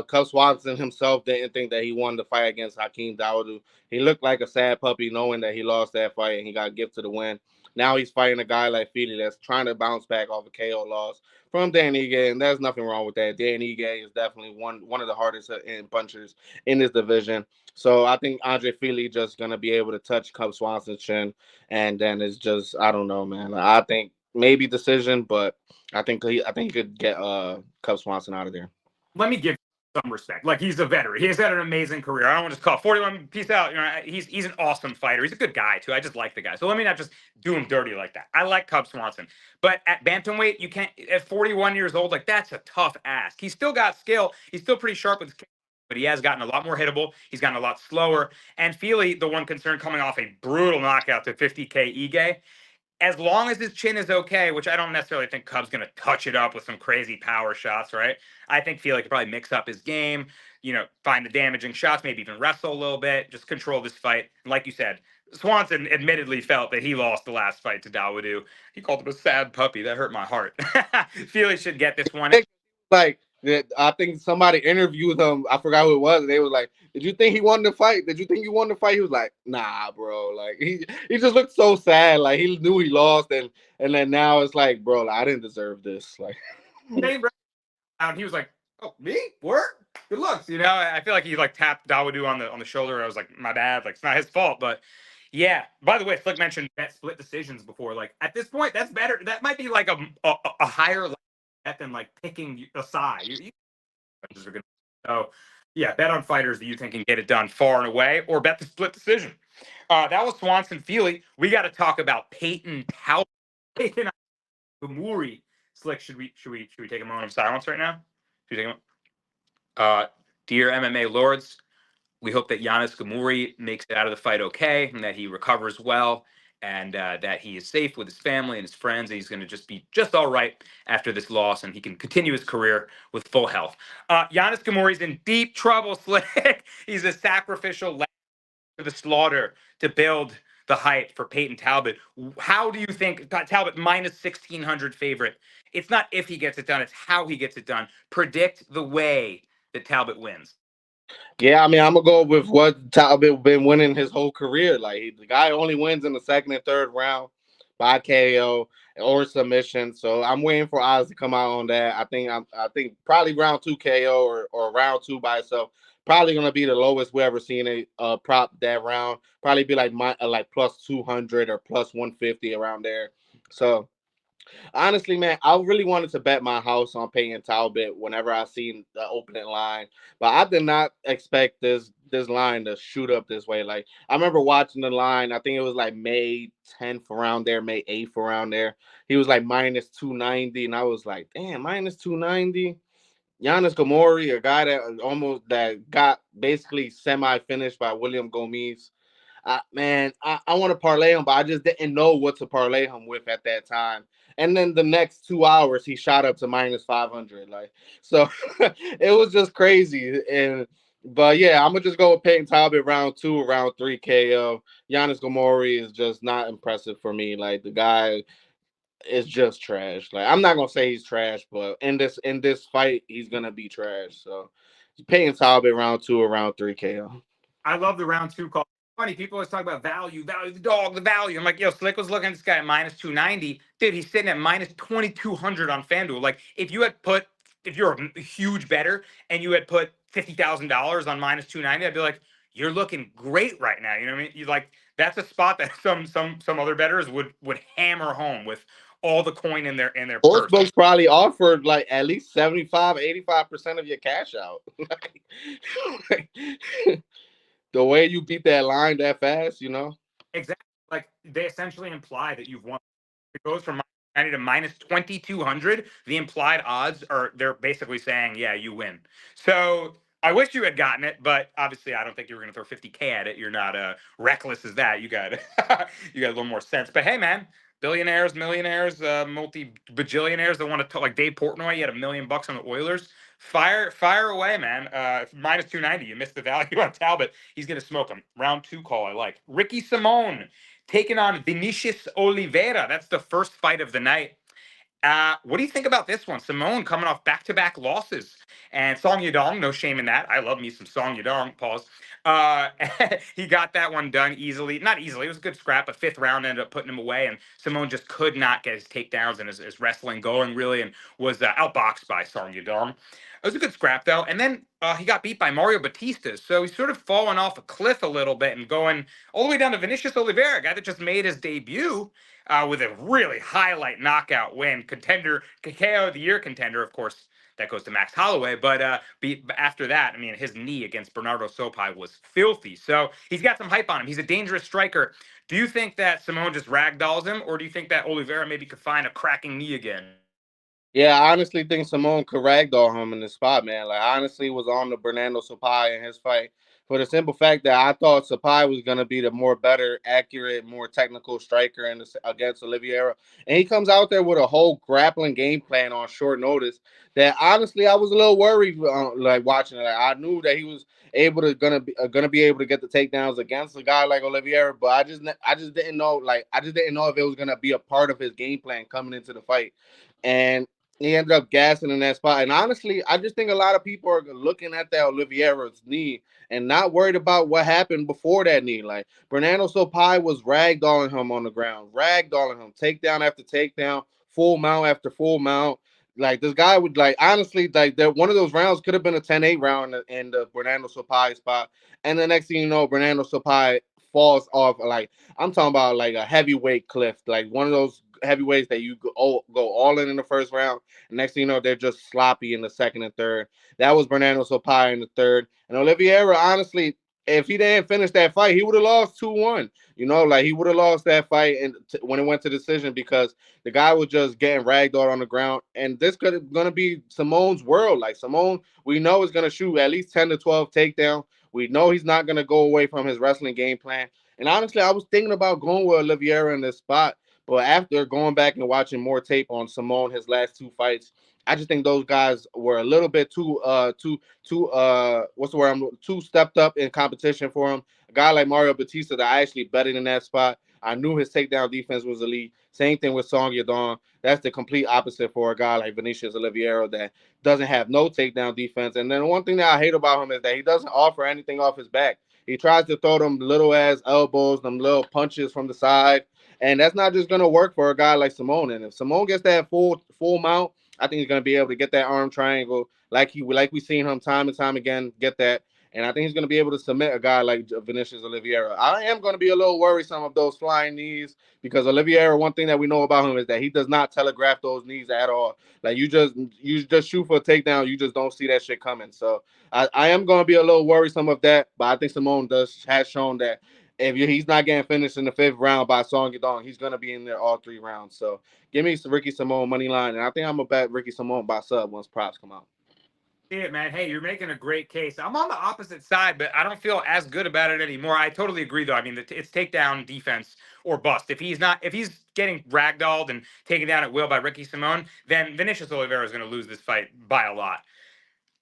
Cub Swanson himself didn't think that he wanted to fight against Hakeem Dawodu. He looked like a sad puppy knowing that he lost that fight and he got gifted the win. Now he's fighting a guy like Feely that's trying to bounce back off a KO loss from Dan Ige, and there's nothing wrong with that. Dan Ige is definitely one of the hardest in punchers in this division. So I think Andre Feely just gonna be able to touch Cub Swanson's chin, and then it's just I don't know, man. I think maybe decision, but I think he could get Cub Swanson out of there. Let me give some respect. Like, he's a veteran. He's had an amazing career. I don't want to just call 41. Peace out. You know, he's an awesome fighter. He's a good guy too. I just like the guy. So let me not just do him dirty like that. I like Cub Swanson, but at bantamweight, you can't. At 41 years old, like, that's a tough ask. He's still got skill. He's still pretty sharp with his kick, but he has gotten a lot more hittable. He's gotten a lot slower. And Feely, the one concern coming off a brutal knockout to 50K Ige, as long as his chin is okay, which I don't necessarily think Cub's going to touch it up with some crazy power shots, right? I think Felix could probably mix up his game, find the damaging shots, maybe even wrestle a little bit, just control this fight. And like you said, Swanson admittedly felt that he lost the last fight to Dawodu. He called him a sad puppy. That hurt my heart. Felix should get this one. Like, I think somebody interviewed him. I forgot who it was. And they was like, "Did you think he won the fight? Did you think you won the fight?" He was like, "Nah, bro." Like, he just looked so sad. Like, he knew he lost, and then now it's like, bro, like, I didn't deserve this. Like, and he was like, "Oh, me? Work? Good looks." I feel like he tapped Dawodu on the shoulder. I was like, "My bad. Like, it's not his fault." But yeah. By the way, Slick mentioned bet split decisions before. Like, at this point, that's better. That might be like a higher bet than like picking a side. So yeah, bet on fighters that you think can get it done far and away, or bet the split decision. That was Swanson Feely. We got to talk about Peyton Talbot. Peyton Gamuri. Slick, should we take a moment of silence right now? Should we take dear MMA lords, we hope that Giannis Gamuri makes it out of the fight okay, and that he recovers well, and that he is safe with his family and his friends, and he's going to just be just all right after this loss, and he can continue his career with full health. Giannis Gamuri's in deep trouble, Slick. He's a sacrificial lamb to the slaughter to build the hype for Peyton Talbot. How do you think Talbot minus 1,600 favorite? It's not if he gets it done, it's how he gets it done. Predict the way that Talbot wins. yeah, I mean, I'm gonna go with what Talbot been winning his whole career. Like, the guy only wins in the second and third round by KO or submission. So I'm waiting for odds to come out on that. I think probably round 2 KO or round 2 by itself. Probably gonna be the lowest we ever seen a prop that round. Probably be like plus 200 or plus 150 around there. So honestly, man, I really wanted to bet my house on Peyton Talbot whenever I seen the opening line, but I did not expect this line to shoot up this way. Like, I remember watching the line. I think it was like May 10th around there, May 8th around there. He was like minus 290, and I was like, damn, minus 290. Giannis Gamori, a guy that got basically semi finished by William Gomez. I want to parlay him, but I just didn't know what to parlay him with at that time. And then the next 2 hours, he shot up to minus 500. Like, so it was just crazy. But yeah, I'm gonna just go with Peyton Talbot round 2, round 3 KO. Giannis Gamori is just not impressive for me. Like, the guy is just trash. Like, I'm not gonna say he's trash, but in this fight, he's gonna be trash. So Peyton Talbot round 2 or round 3 KO. I love the round 2 call. Funny, people always talk about value, the dog, the value. I'm like, yo, Slick was looking at this guy at minus 290. Dude, he's sitting at minus 2,200 on FanDuel. Like, if you're a huge bettor and you had put $50,000 on minus 290, I'd be like, you're looking great right now. You know what I mean? You like, that's a spot that some other bettors would hammer home with all the coin in their purse. Sportsbooks probably offered like at least 75-85% of your cash out. The way you beat that line that fast, Exactly. Like, they essentially imply that you've won. It goes from minus 90 to minus 2,200. The implied odds they're basically saying, yeah, you win. So I wish you had gotten it, but obviously I don't think you were going to throw 50K at it. You're not reckless as that. You got a little more sense. But hey, man, billionaires, millionaires, multi-bajillionaires that want to talk, like Dave Portnoy, you had $1 million on the Oilers. Fire away, man. Minus 290. You missed the value on Talbot. He's going to smoke him. Round 2 call, I like. Ricky Simone taking on Vinicius Oliveira. That's the first fight of the night. What do you think about this one? Simone coming off back-to-back losses. And Song Yadong, no shame in that. I love me some Song Yadong, pause. He got that one done easily. Not easily. It was a good scrap. But 5th round ended up putting him away. And Simone just could not get his takedowns and his wrestling going, really, and was outboxed by Song Yadong. It was a good scrap, though. And then he got beat by Mario Batista. So he's sort of fallen off a cliff a little bit and going all the way down to Vinicius Oliveira, a guy that just made his debut with a really highlight knockout win. Contender, KO of the year contender, of course. that goes to Max Holloway. But after that, I mean, his knee against Bernardo Sopai was filthy. So he's got some hype on him. He's a dangerous striker. Do you think that Simone just ragdolls him, or do you think that Oliveira maybe could find a cracking knee again? Yeah, I honestly think Simone could ragdoll him in this spot, man. Like, I honestly was on the Bernardo Sapai in his fight for the simple fact that I thought Sapai was going to be the more better, accurate, more technical striker against Oliveira. And he comes out there with a whole grappling game plan on short notice that honestly I was a little worried like watching it. Like, I knew that he was able to gonna be able to get the takedowns against a guy like Oliveira, but I just didn't know I just didn't know if it was gonna be a part of his game plan coming into the fight. And he ended up gassing in that spot. And honestly, I just think a lot of people are looking at that Oliveira's knee and not worried about what happened before that knee. Like Bernardo Sopai was ragdolling him on the ground, ragdolling him, takedown after takedown, full mount after full mount. Like this guy would honestly that one of those rounds could have been a 10-8 round in the Bernardo Sopai spot. And the next thing you know, Bernardo Sopai falls off I'm talking about like a heavyweight cliff, like one of those heavyweights that you go all in the first round. And next thing you know, they're just sloppy in the second and third. That was Bernardo Sopai in the third. And Oliveira, honestly, if he didn't finish that fight, he would have lost 2-1. You know, like he would have lost that fight when it went to decision because the guy was just getting ragdolled on the ground. And this gonna be Simone's world. Like Simone, we know is gonna shoot at least 10 to 12 takedown. We know he's not gonna go away from his wrestling game plan. And honestly, I was thinking about going with Oliveira in this spot, but after going back and watching more tape on Simone, his last two fights, I just think those guys were a little bit what's the word? I'm too stepped up in competition for him. A guy like Mario Batista that I actually betted in that spot. I knew his takedown defense was elite. Same thing with Song Yadong. That's the complete opposite for a guy like Vinicius Oliveira that doesn't have no takedown defense. And then one thing that I hate about him is that he doesn't offer anything off his back. He tries to throw them little ass elbows, them little punches from the side, and that's not just gonna work for a guy like Simone. And if Simone gets that full mount, I think he's gonna be able to get that arm triangle like we seen him time and time again get that. And I think he's going to be able to submit a guy like Vinicius Oliveira. I am going to be a little worrisome of those flying knees because Oliveira, one thing that we know about him is that he does not telegraph those knees at all. Like you just shoot for a takedown, you just don't see that shit coming. So I am going to be a little worrisome of that. But I think Simone has shown that if he's not getting finished in the fifth round by Song Yadong, he's going to be in there all three rounds. So give me Ricky Simone money line, and I think I'm going to bet Ricky Simone by sub once props come out. Yeah, man. Hey, you're making a great case. I'm on the opposite side, but I don't feel as good about it anymore. I totally agree, though. I mean, it's takedown defense or bust. If he's getting ragdolled and taken down at will by Ricky Simone, then Vinicius Oliveira is going to lose this fight by a lot.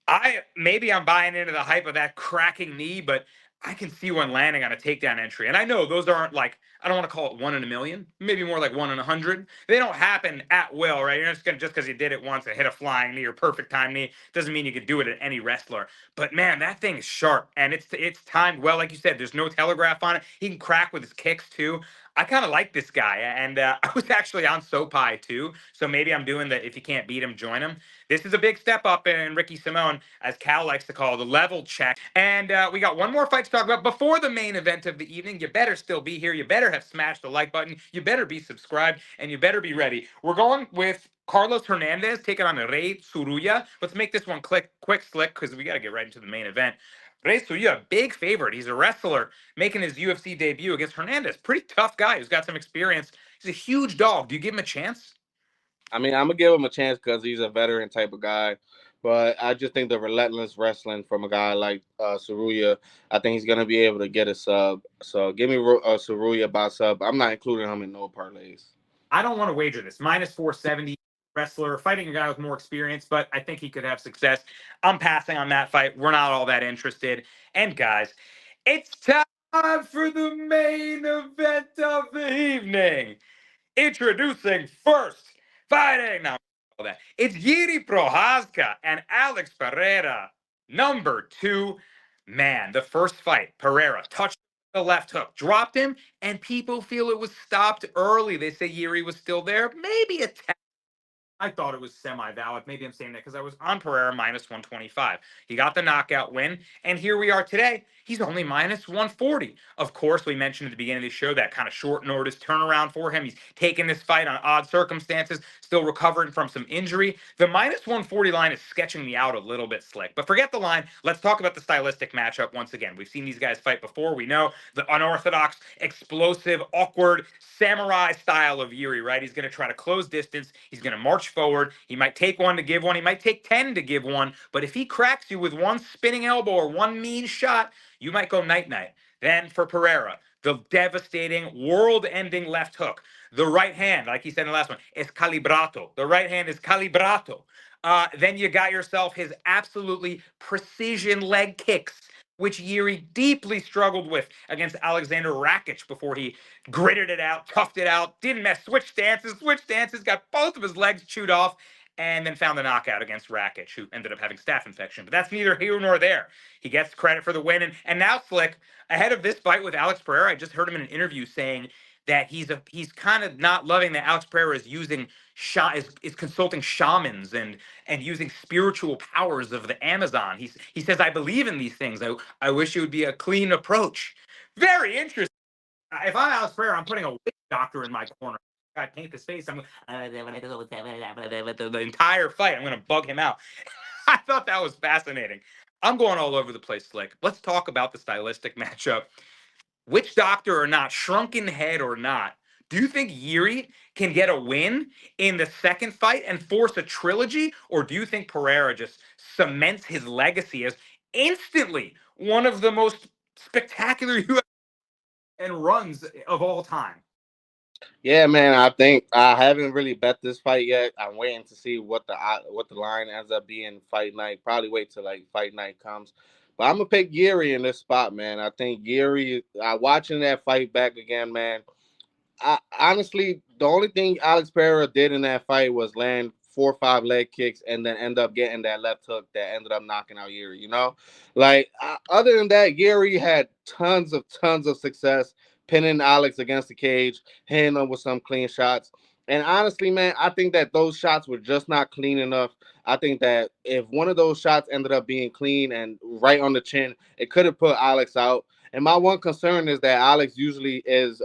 I'm buying into the hype of that cracking knee, but I can see one landing on a takedown entry. And I know those aren't like, I don't want to call it 1 in a million, maybe more like 1 in 100. They don't happen at will, right? You're just gonna just because you did it once and hit a flying knee or perfect time knee doesn't mean you could do it at any wrestler. But man, that thing is sharp and it's timed well, like you said. There's no telegraph on it. He can crack with his kicks too. I kind of like this guy, and I was actually on Sopai too, so maybe I'm doing the if you can't beat him, join him. This is a big step up in Ricky Simone, as Cal likes to call the level check. And we got one more fight to talk about before the main event of the evening. You better still be here. You better have smashed the like button. You better be subscribed, and you better be ready. We're going with Carlos Hernandez taking on Rey Tsuruya. Let's make this one quick, slick, because we got to get right into the main event. Rey Tsuruya, big favorite. He's a wrestler making his UFC debut against Hernandez. Pretty tough guy who's got some experience. He's a huge dog. Do you give him a chance? I mean, I'm gonna give him a chance because he's a veteran type of guy. But I just think the relentless wrestling from a guy like Saruya, I think he's gonna be able to get a sub. So give me Saruya by sub. I'm not including him in no parlays. I don't want to wager this. Minus 470 wrestler fighting a guy with more experience, but I think he could have success. I'm passing on that fight. We're not all that interested. And guys, it's time for the main event of the evening. Introducing first, fighting now. It's Yuri ProChazka and Alex Pereira. Number 2, man, the first fight, Pereira touched the left hook, dropped him, and people feel it was stopped early. They say Yuri was still there, maybe a I thought it was semi-valid. Maybe I'm saying that because I was on Pereira minus 125. He got the knockout win, and here we are today. He's only minus 140. Of course, we mentioned at the beginning of the show that kind of short notice turnaround for him. He's taking this fight on odd circumstances, still recovering from some injury. The minus 140 line is sketching me out a little bit, Slick. But forget the line. Let's talk about the stylistic matchup once again. We've seen these guys fight before. We know the unorthodox, explosive, awkward, samurai style of Yuri, right? He's going to try to close distance. He's going to march forward. He might take one to give one. He might take 10 to give one. But if he cracks you with one spinning elbow or one mean shot, you might go night-night. Then for Pereira, the devastating, world-ending left hook. The right hand, like he said in the last one, is calibrato. The right hand is calibrato. Then you got yourself his absolutely precision leg kicks, which Yuri deeply struggled with against Alexander Rakic before he gritted it out, toughed it out, didn't mess, switched stances, got both of his legs chewed off, and then found the knockout against Rakic, who ended up having staph infection. But that's neither here nor there. He gets credit for the win. And now, Slick, ahead of this fight with Alex Pereira, I just heard him in an interview saying that he's kind of not loving that Alex Pereira is using is consulting shamans and using spiritual powers of the Amazon. He says, I believe in these things. I wish it would be a clean approach. Very interesting. If I'm Alex Pereira, I'm putting a witch doctor in my corner. I paint his face. I'm the entire fight. I'm going to bug him out. I thought that was fascinating. I'm going all over the place, Slick. Let's talk about the stylistic matchup. Witch doctor or not, shrunken head or not, do you think Yuri can get a win in the second fight and force a trilogy? Or do you think Pereira just cements his legacy as instantly one of the most spectacular UFC and runs of all time? Yeah, man. I think I haven't really bet this fight yet. I'm waiting to see what the line ends up being fight night. Probably wait till like fight night comes. But I'm gonna pick Yuri in this spot, man. I think Yuri. Watching that fight back again, man. I honestly, the only thing Alex Pereira did in that fight was land 4 or 5 leg kicks and then end up getting that left hook that ended up knocking out Yuri. Like other than that, Yuri had tons of success pinning Alex against the cage, hitting him with some clean shots. And honestly, man, I think that those shots were just not clean enough. I think that if one of those shots ended up being clean and right on the chin, it could have put Alex out. And my one concern is that Alex usually is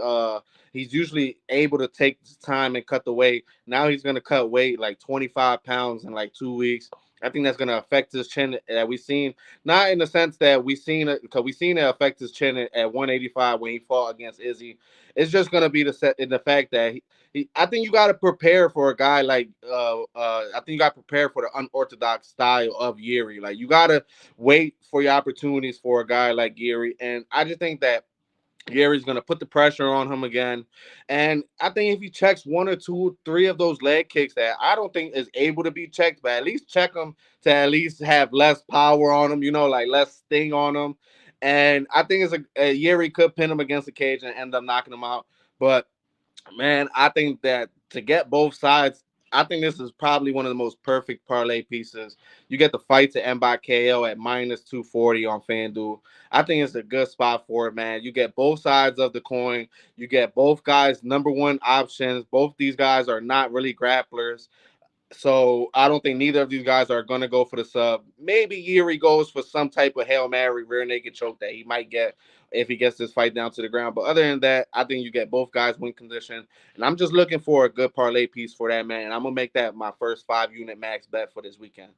he's usually able to take his time and cut the weight. Now he's going to cut weight like 25 pounds in like 2 weeks. I think that's going to affect his chin that we've seen. Not in the sense that we've seen it, because we've seen it affect his chin at 185 when he fought against Izzy. It's just going to be the fact that I think you got to prepare for a guy like I think you got to prepare for the unorthodox style of Yuri. Like you got to wait for your opportunities for a guy like Yuri, and I just think that Gary's going to put the pressure on him again. And I think if he checks 1 or 2, 3 of those leg kicks that I don't think is able to be checked, but at least check them to at least have less power on him, like less sting on him. And I think it's a Yuri could pin him against the cage and end up knocking him out. But man, I think that to get both sides, I think this is probably one of the most perfect parlay pieces. You get the fight to end by KO at minus 240 on FanDuel. I think it's a good spot for it, man. You get both sides of the coin. You get both guys' number one options. Both these guys are not really grapplers. So I don't think neither of these guys are going to go for the sub. Maybe Yuri goes for some type of Hail Mary rear naked choke that he might get if he gets this fight down to the ground. But other than that, I think you get both guys win condition. And I'm just looking for a good parlay piece for that, man. And I'm going to make that my first 5 unit max bet for this weekend.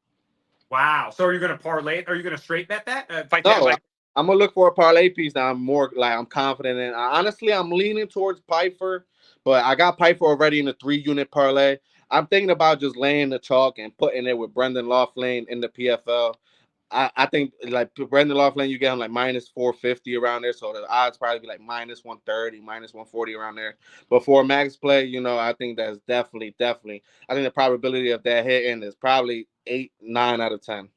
Wow. So are you going to parlay? Are you going to straight bet that? No, I'm going to look for a parlay piece that I'm confident in. Honestly, I'm leaning towards Piper, but I got Piper already in a 3 unit parlay. I'm thinking about just laying the chalk and putting it with Brendan Laughlin in the PFL. I think like Brendan Laughlin, you get him like minus 450 around there, so the odds probably be like minus 130, minus 140 around there. But for a max play, I think that's definitely. I think the probability of that hitting is probably 8, 9 out of 10.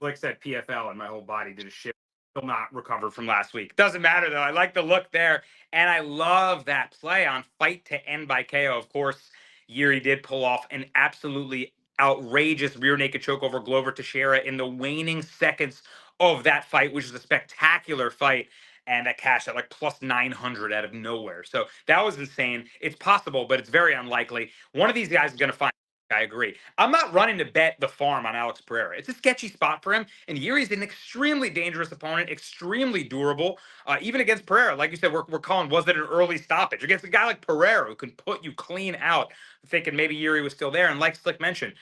Like I said, PFL and my whole body did a shit. Still not recovered from last week. Doesn't matter though. I like the look there, and I love that play on fight to end by KO. Of course, Yuri did pull off an absolutely outrageous rear naked choke over Glover Teixeira in the waning seconds of that fight, which is a spectacular fight. And that cashed at like plus 900 out of nowhere. So that was insane. It's possible, but it's very unlikely. One of these guys is going to find I agree. I'm not running to bet the farm on Alex Pereira. It's a sketchy spot for him, and Yuri's an extremely dangerous opponent, extremely durable. Even against Pereira, like you said, we're calling, was it an early stoppage? Against a guy like Pereira who can put you clean out, thinking maybe Yuri was still there. And like Slick mentioned,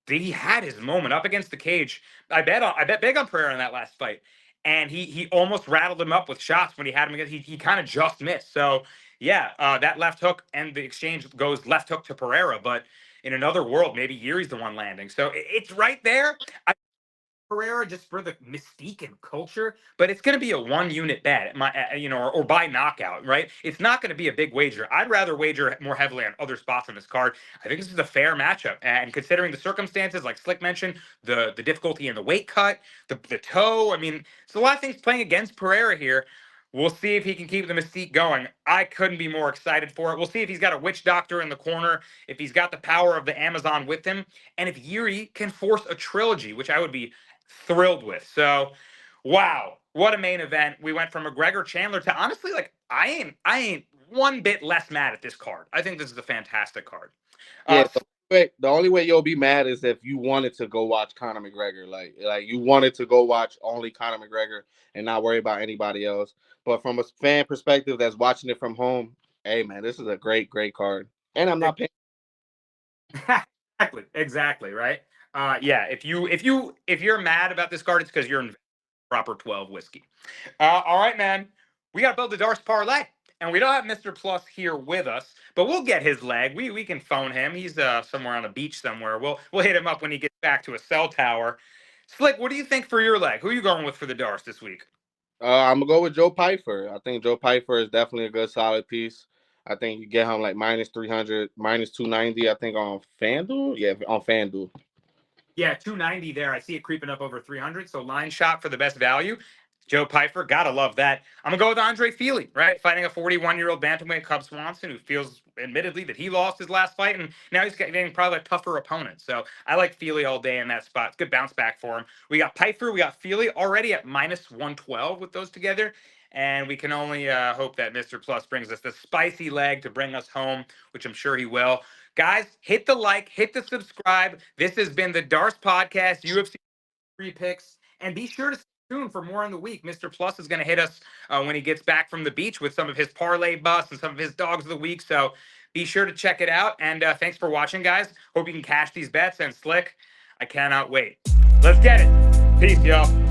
he had his moment up against the cage. I bet big on Pereira in that last fight, and he almost rattled him up with shots when he had him against. He kind of just missed. So yeah, that left hook and the exchange goes left hook to Pereira, but in another world, maybe Yuri's the one landing. So it's right there. Pereira just for the mystique and culture, but it's going to be a 1 unit bet, or by knockout, right? It's not going to be a big wager. I'd rather wager more heavily on other spots on this card. I think this is a fair matchup, and considering the circumstances, like Slick mentioned, the difficulty in the weight cut, the toe. I mean, there's a lot of things playing against Pereira here. We'll see if he can keep the mystique going. I couldn't be more excited for it. We'll see if he's got a witch doctor in the corner, if he's got the power of the Amazon with him, and if Yuri can force a trilogy, which I would be thrilled with. So, wow, what a main event. We went from McGregor Chandler to honestly, like, I ain't one bit less mad at this card. I think this is a fantastic card. Yeah, the only way you'll be mad is if you wanted to go watch Conor McGregor, like you wanted to go watch only Conor McGregor and not worry about anybody else. But from a fan perspective that's watching it from home, hey man, this is a great card, and I'm not paying. Exactly, right? Yeah, if you're mad about this card, it's because you're in proper 12 whiskey. All right, man. We got to build the Darce parlay, and we don't have Mr. Plus here with us, but we'll get his leg. We can phone him. He's somewhere on a beach somewhere. We'll hit him up when he gets back to a cell tower. Slick, what do you think for your leg? Who are you going with for the Darce this week? I'm gonna go with Joe Pyfer. I think Joe Pyfer is definitely a good solid piece. I think you get him like minus 300, minus 290. I think on FanDuel. Yeah, on FanDuel. Yeah, 290 there. I see it creeping up over 300. So line shot for the best value. Joe Pyfer, gotta love that. I'm gonna go with Andre Feely, right? Fighting a 41-year-old bantamweight Cub Swanson who feels, admittedly, that he lost his last fight, and now he's getting probably a tougher opponent. So I like Feely all day in that spot. It's good bounce back for him. We got Pyfer, we got Feely already at minus 112 with those together. And we can only hope that Mr. Plus brings us the spicy leg to bring us home, which I'm sure he will. Guys, hit the like, hit the subscribe. This has been the Darce Podcast, UFC free picks, and be sure to stay tuned for more in the week. Mr. Plus is going to hit us when he gets back from the beach with some of his parlay busts and some of his dogs of the week. So be sure to check it out. And thanks for watching, guys. Hope you can cash these bets. And Slick, I cannot wait. Let's get it. Peace, y'all.